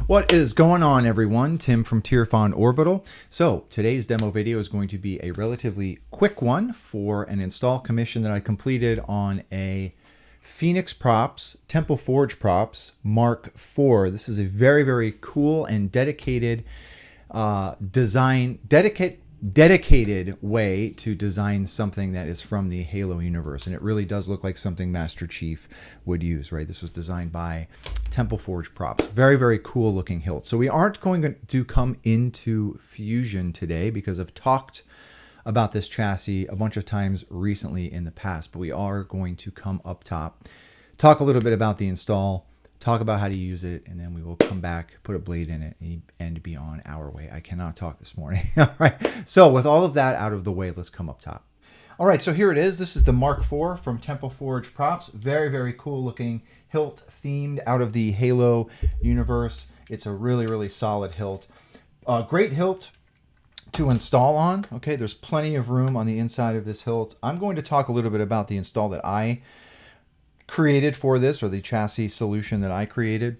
What is going on, everyone? Tim from Tirfon Orbital. So today's demo video is going to be a relatively quick one for an install commission that I completed on a Phoenix Props, Temple Forge Props Mark IV. This is a very, very cool and dedicated dedicated way to design something that is from the Halo universe, and it really does look like something Master Chief would use, right? This was designed by Temple Forge Props. Very, very cool looking hilt. So we aren't going to come into Fusion today because I've talked about this chassis a bunch of times recently in the past, but we are going to come up top, talk a little bit about the install, talk about how to use it, and then we will come back, put a blade in it, and be on our way. I cannot talk this morning. All right. So with all of that out of the way, let's come up top. All right. So here it is. This is the Mark IV from Temple Forge Props. Very, very cool looking hilt themed out of the Halo universe. It's a really, really solid hilt. Great hilt to install on. Okay. There's plenty of room on the inside of this hilt. I'm going to talk a little bit about the install that I created for this, or the chassis solution that I created.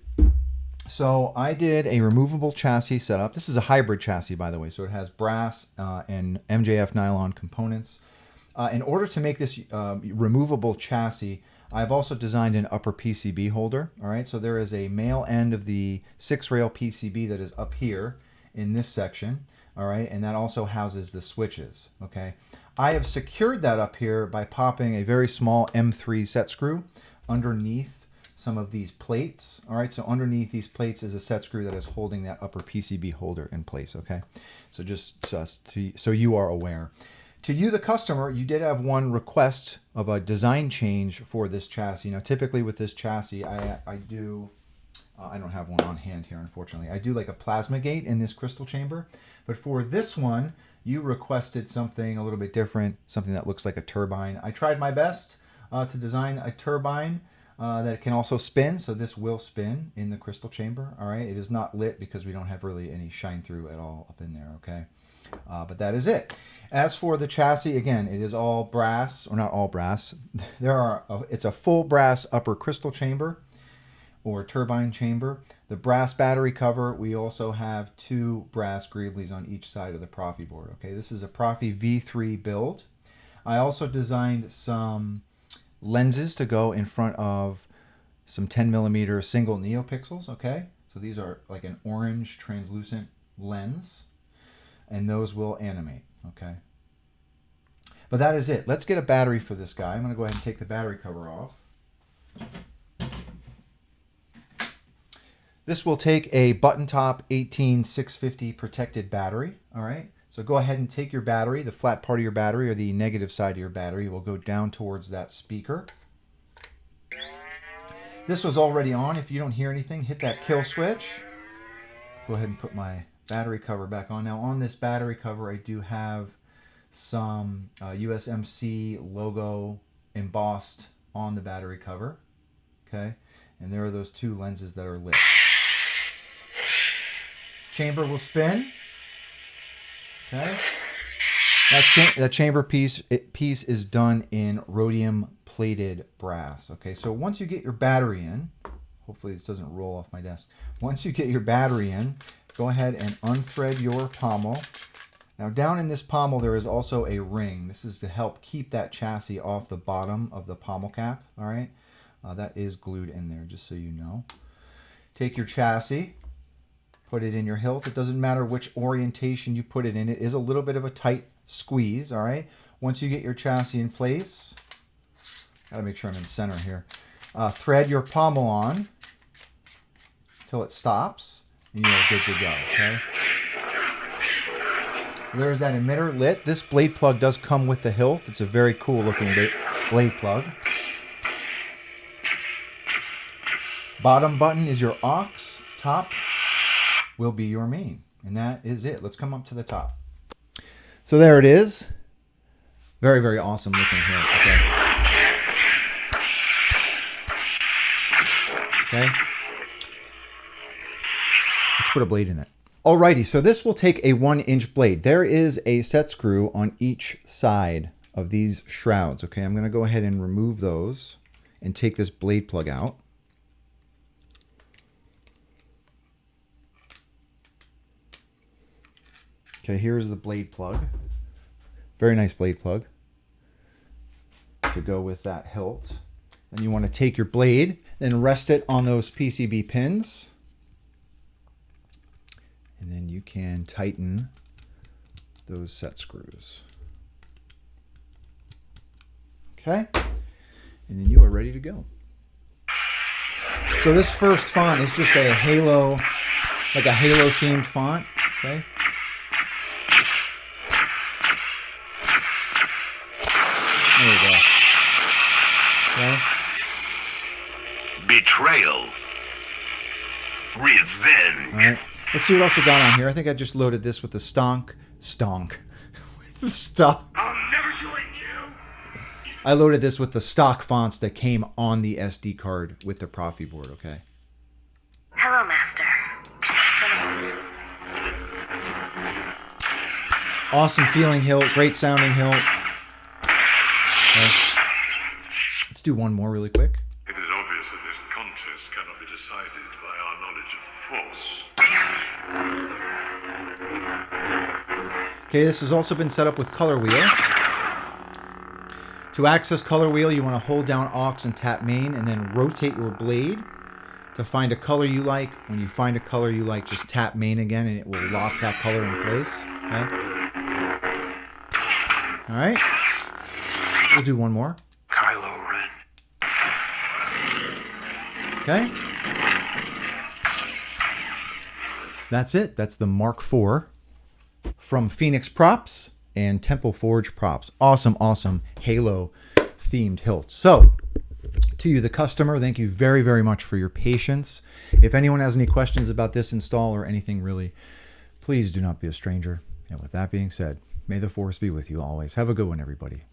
So I did a removable chassis setup. This is a hybrid chassis, by the way, so it has brass and MJF nylon components. In order to make this removable chassis, I've also designed an upper PCB holder. All right, so there is a male end of the 6-rail PCB that is up here in this section. All right, and that also houses the switches. Okay, I have secured that up here by popping a very small M3 set screw underneath some of these plates. All right, so underneath these plates is a set screw that is holding that upper PCB holder in place. Okay, so just so you are aware. To you, the customer, you did have one request of a design change for this chassis. Now, typically with this chassis, I don't have one on hand here, unfortunately. I do like a plasma gate in this crystal chamber. But for this one, you requested something a little bit different, something that looks like a turbine. I tried my best to design a turbine that can also spin. So this will spin in the crystal chamber. All right. It is not lit because we don't have really any shine through at all up in there. Okay. But that is it. As for the chassis, again, it is all brass, or not all brass. It's a full brass upper crystal chamber or turbine chamber. The brass battery cover, we also have 2 brass greeblies on each side of the Proffie board. Okay, this is a Proffie V3 build. I also designed some lenses to go in front of some 10mm single neopixels. Okay, so these are like an orange translucent lens, and those will animate. Okay, but that is it. Let's get a battery for this guy. I'm going to go ahead and take the battery cover off. This will take a button top 18650 protected battery. All right. So go ahead and take your battery, the flat part of your battery or the negative side of your battery will go down towards that speaker. This was already on. If you don't hear anything, hit that kill switch. Go ahead and put my battery cover back on. Now on this battery cover, I do have some USMC logo embossed on the battery cover. Okay. And there are those 2 lenses that are lit. Chamber will spin. Okay. That chamber piece is done in rhodium plated brass. Okay. So once you get your battery in, hopefully this doesn't roll off my desk. Once you get your battery in, go ahead and unthread your pommel. Now down in this pommel there is also a ring. This is to help keep that chassis off the bottom of the pommel cap. All right. That is glued in there, just so you know. Take your chassis, put it in your hilt. It doesn't matter which orientation you put it in. It is a little bit of a tight squeeze, all right? Once you get your chassis in place, got to make sure I'm in center here. Thread your pommel on until it stops, and you're good to go, okay? There's that emitter lit. This blade plug does come with the hilt. It's a very cool looking blade plug. Bottom button is your aux. Top will be your main. And that is it. Let's come up to the top. So there it is. Very, very awesome looking here. Okay. Let's put a blade in it. Alrighty, so this will take a 1-inch blade. There is a set screw on each side of these shrouds. Okay, I'm going to go ahead and remove those and take this blade plug out. Okay, here's the blade plug. Very nice blade plug to go with that hilt. And you want to take your blade and rest it on those PCB pins. And then you can tighten those set screws. Okay, and then you are ready to go. So this first font is just a halo, like a halo themed font. Okay. There we go. Okay. Betrayal. Revenge. All right. Let's see what else we got on here. I think I just loaded this with the stock. With the stock. I'll never join you. I loaded this with the stock fonts that came on the SD card with the Proffie board, okay? Hello, Master. Awesome feeling hilt, great sounding hilt. Okay. Let's do one more really quick. It is obvious that this contest cannot be decided by our knowledge of force. Okay, this has also been set up with color wheel. To access color wheel, you want to hold down aux and tap main and then rotate your blade to find a color you like. When you find a color you like, just tap main again and it will lock that color in place. Okay. All right. We'll do one more. Kylo Ren. Okay. That's it. That's the Mark IV from Phoenix Props and Temple Forge Props. Awesome, awesome Halo themed hilt. So, to you, the customer, thank you very, very much for your patience. If anyone has any questions about this install or anything really, please do not be a stranger. And with that being said, may the force be with you always. Have a good one, everybody.